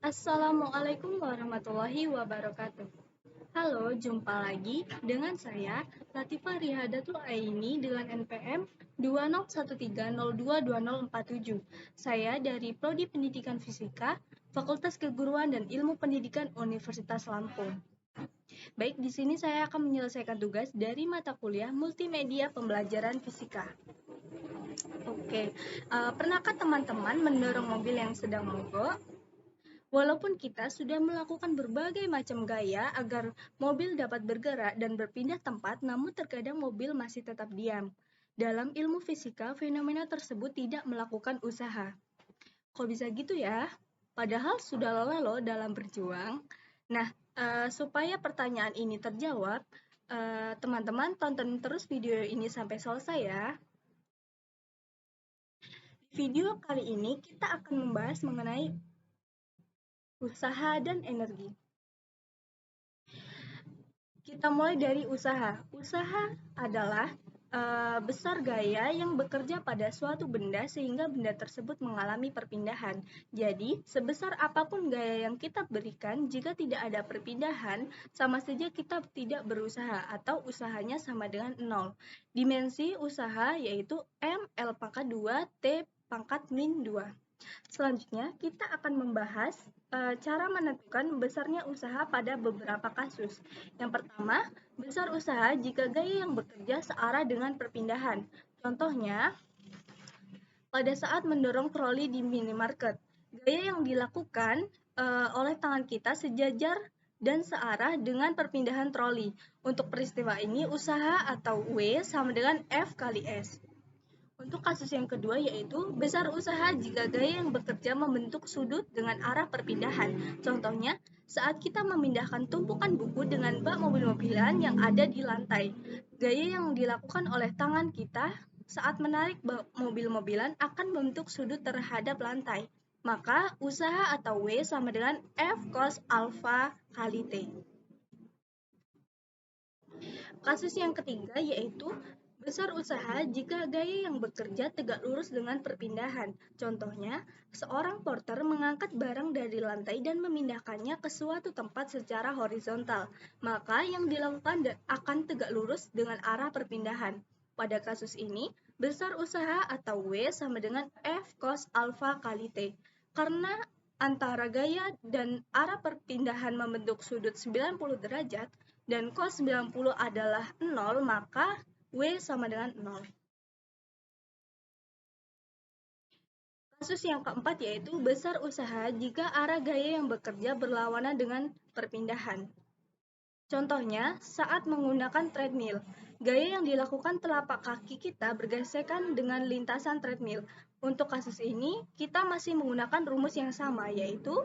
Assalamualaikum warahmatullahi wabarakatuh. Halo, jumpa lagi dengan saya, Latifah Rihadatul Aini dengan NPM 201302247. Saya dari Prodi Pendidikan Fisika, Fakultas Keguruan dan Ilmu Pendidikan Universitas Lampung. Baik, di sini saya akan menyelesaikan tugas dari mata kuliah Multimedia Pembelajaran Fisika. Oke, pernahkah teman-teman mendorong mobil yang sedang mogok? Walaupun kita sudah melakukan berbagai macam gaya agar mobil dapat bergerak dan berpindah tempat, namun terkadang mobil masih tetap diam. Dalam ilmu fisika, fenomena tersebut tidak melakukan usaha. Kok bisa gitu ya? Padahal sudah lelah loh dalam berjuang. Nah, supaya pertanyaan ini terjawab, teman-teman tonton terus video ini sampai selesai ya. Di video kali ini kita akan membahas mengenai usaha dan energi. Kita mulai dari usaha. Usaha adalah besar gaya yang bekerja pada suatu benda sehingga benda tersebut mengalami perpindahan. Jadi, sebesar apapun gaya yang kita berikan, jika tidak ada perpindahan, sama saja kita tidak berusaha atau usahanya sama dengan 0. Dimensi usaha yaitu M L pangkat 2 T pangkat min 2. Selanjutnya, kita akan membahas cara menentukan besarnya usaha pada beberapa kasus. Yang pertama, besar usaha jika gaya yang bekerja searah dengan perpindahan. Contohnya, pada saat mendorong troli di minimarket, gaya yang dilakukan oleh tangan kita sejajar dan searah dengan perpindahan troli. Untuk peristiwa ini, usaha atau W sama dengan F kali S. Untuk kasus yang kedua yaitu besar usaha jika gaya yang bekerja membentuk sudut dengan arah perpindahan. Contohnya, saat kita memindahkan tumpukan buku dengan bak mobil-mobilan yang ada di lantai. Gaya yang dilakukan oleh tangan kita saat menarik bak mobil-mobilan akan membentuk sudut terhadap lantai. Maka usaha atau W sama dengan F cos alpha kali T. Kasus yang ketiga yaitu besar usaha jika gaya yang bekerja tegak lurus dengan perpindahan. Contohnya, seorang porter mengangkat barang dari lantai dan memindahkannya ke suatu tempat secara horizontal. Maka yang dilakukan akan tegak lurus dengan arah perpindahan. Pada kasus ini, besar usaha atau W sama dengan F cos alpha kali T. Karena antara gaya dan arah perpindahan membentuk sudut 90 derajat, dan cos 90 adalah 0, maka W sama dengan 0. Kasus yang keempat yaitu besar usaha jika arah gaya yang bekerja berlawanan dengan perpindahan. Contohnya, saat menggunakan treadmill, gaya yang dilakukan telapak kaki kita bergesekan dengan lintasan treadmill. Untuk kasus ini, kita masih menggunakan rumus yang sama, yaitu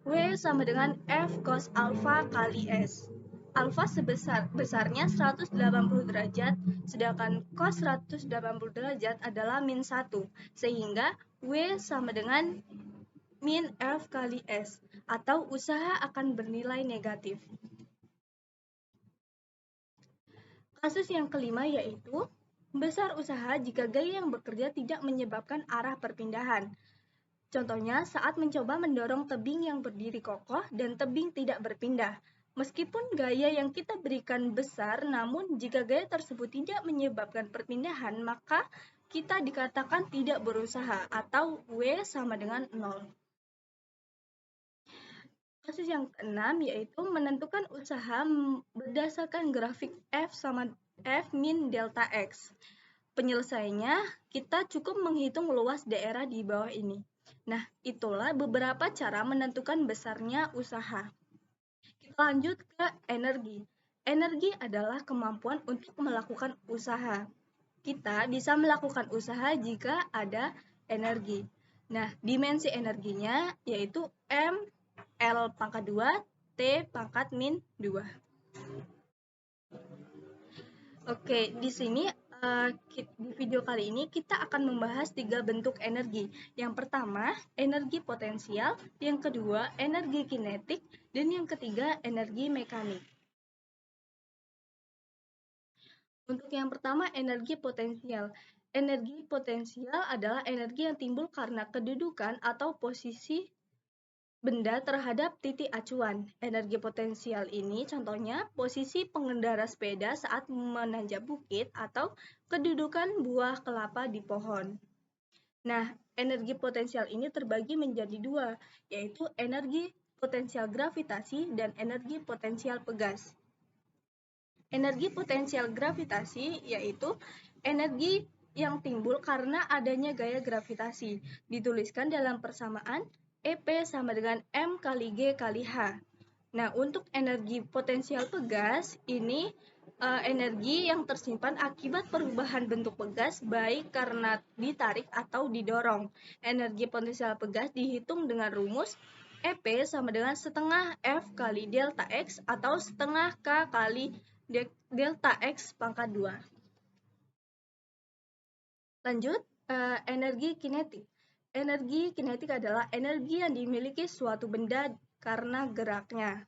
W sama dengan F cos alpha kali S. Alfa besarnya 180 derajat, sedangkan cos 180 derajat adalah min 1, sehingga W sama dengan min F kali S, atau usaha akan bernilai negatif. Kasus yang kelima yaitu besar usaha jika gaya yang bekerja tidak menyebabkan arah perpindahan. Contohnya saat mencoba mendorong tebing yang berdiri kokoh dan tebing tidak berpindah. Meskipun gaya yang kita berikan besar, namun jika gaya tersebut tidak menyebabkan perpindahan, maka kita dikatakan tidak berusaha atau W sama dengan 0. Kasus yang keenam yaitu menentukan usaha berdasarkan grafik F sama F min delta X. Penyelesaiannya, kita cukup menghitung luas daerah di bawah ini. Nah, itulah beberapa cara menentukan besarnya usaha. Kita lanjut ke energi. Energi adalah kemampuan untuk melakukan usaha. Kita bisa melakukan usaha jika ada energi. Nah, dimensi energinya yaitu M L pangkat 2 T pangkat min 2. Oke, di sini di video kali ini kita akan membahas 3 bentuk energi. Yang pertama, energi potensial, yang kedua, energi kinetik, dan yang ketiga, energi mekanik. Untuk yang pertama, energi potensial. Energi potensial adalah energi yang timbul karena kedudukan atau posisi benda terhadap titik acuan. Energi potensial ini contohnya posisi pengendara sepeda saat menanjak bukit atau kedudukan buah kelapa di pohon. Nah, energi potensial ini terbagi menjadi dua, yaitu energi potensial gravitasi dan energi potensial pegas. Energi potensial gravitasi yaitu energi yang timbul karena adanya gaya gravitasi. Dituliskan dalam persamaan EP sama dengan M kali G kali H. Nah, untuk energi potensial pegas, ini energi yang tersimpan akibat perubahan bentuk pegas baik karena ditarik atau didorong. Energi potensial pegas dihitung dengan rumus EP sama dengan setengah F kali delta X atau setengah K kali delta X pangkat 2. Lanjut, energi kinetik. Energi kinetik adalah energi yang dimiliki suatu benda karena geraknya.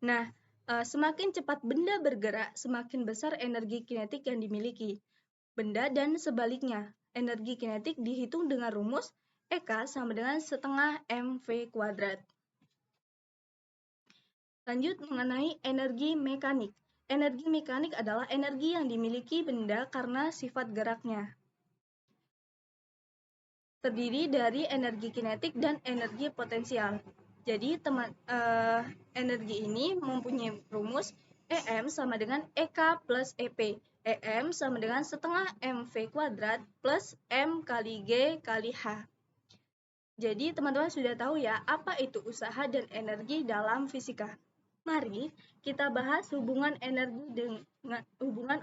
Nah, semakin cepat benda bergerak, semakin besar energi kinetik yang dimiliki benda dan sebaliknya. Energi kinetik dihitung dengan rumus EK sama dengan setengah mv kuadrat. Lanjut mengenai energi mekanik. Energi mekanik adalah energi yang dimiliki benda karena sifat geraknya. Terdiri dari energi kinetik dan energi potensial. Jadi energi ini mempunyai rumus EM sama dengan EK plus EP. EM sama dengan setengah mv kuadrat plus M kali G kali H. Jadi teman-teman sudah tahu ya apa itu usaha dan energi dalam fisika. Mari kita bahas hubungan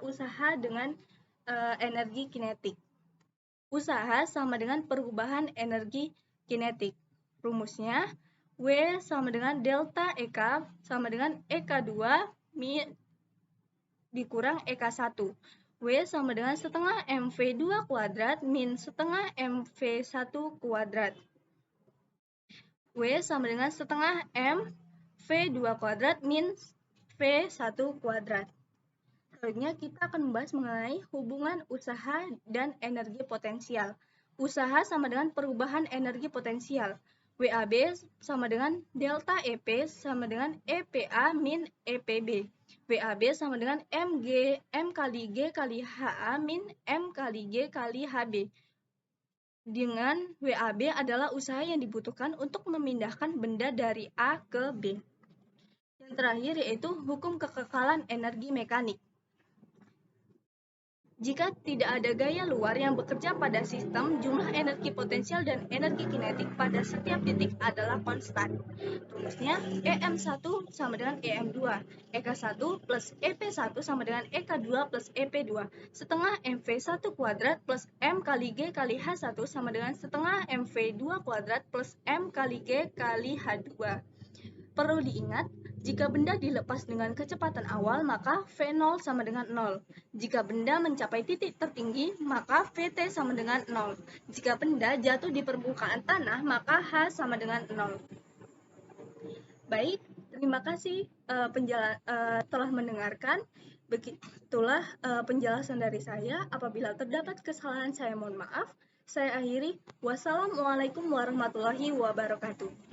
usaha dengan energi kinetik. Usaha sama dengan perubahan energi kinetik. Rumusnya W sama dengan delta EK sama dengan EK2 dikurang EK1. W sama dengan setengah mv2 kuadrat min setengah mv1 kuadrat. W sama dengan setengah m V2 kuadrat min V1 kuadrat. Selanjutnya kita akan membahas mengenai hubungan usaha dan energi potensial. Usaha sama dengan perubahan energi potensial. WAB sama dengan delta EP sama dengan EPA min EPB. WAB sama dengan M kali G kali HA min M kali G kali HB. Dengan WAB adalah usaha yang dibutuhkan untuk memindahkan benda dari A ke B. Yang terakhir yaitu hukum kekekalan energi mekanik. Jika tidak ada gaya luar yang bekerja pada sistem, jumlah energi potensial dan energi kinetik pada setiap titik adalah konstan. Rumusnya EM1 sama dengan EM2, EK1 plus EP1 sama dengan EK2 plus EP2, setengah MV1 kuadrat plus M kali G kali H1 sama dengan setengah MV2 kuadrat plus M kali G kali H2. Perlu diingat, jika benda dilepas dengan kecepatan awal, maka V0 sama dengan 0. Jika benda mencapai titik tertinggi, maka Vt sama dengan 0. Jika benda jatuh di permukaan tanah, maka H sama dengan 0. Baik, terima kasih telah mendengarkan. Begitulah penjelasan dari saya. Apabila terdapat kesalahan, saya mohon maaf. Saya akhiri. Wassalamualaikum warahmatullahi wabarakatuh.